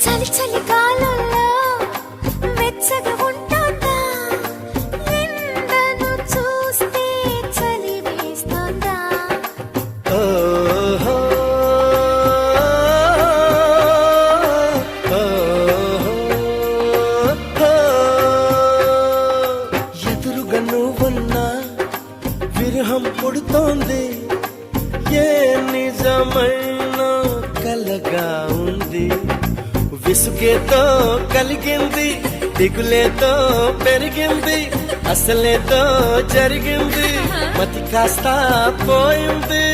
చలి చలి కాలంలో వెచ్చగా ఉంటుందా, ఎండను చూస్తే చలి వేస్తుందా. ఓహో, ఎదురుగా నువ్వున్నా విరహం పుడుతోంది, ఏ నిజమైన కలగా ఉంది. విసుగేతో కలిగింది, దిగులేతో పెరిగింది, అసలేతో జరిగింది, మతి కాస్త పోయింది.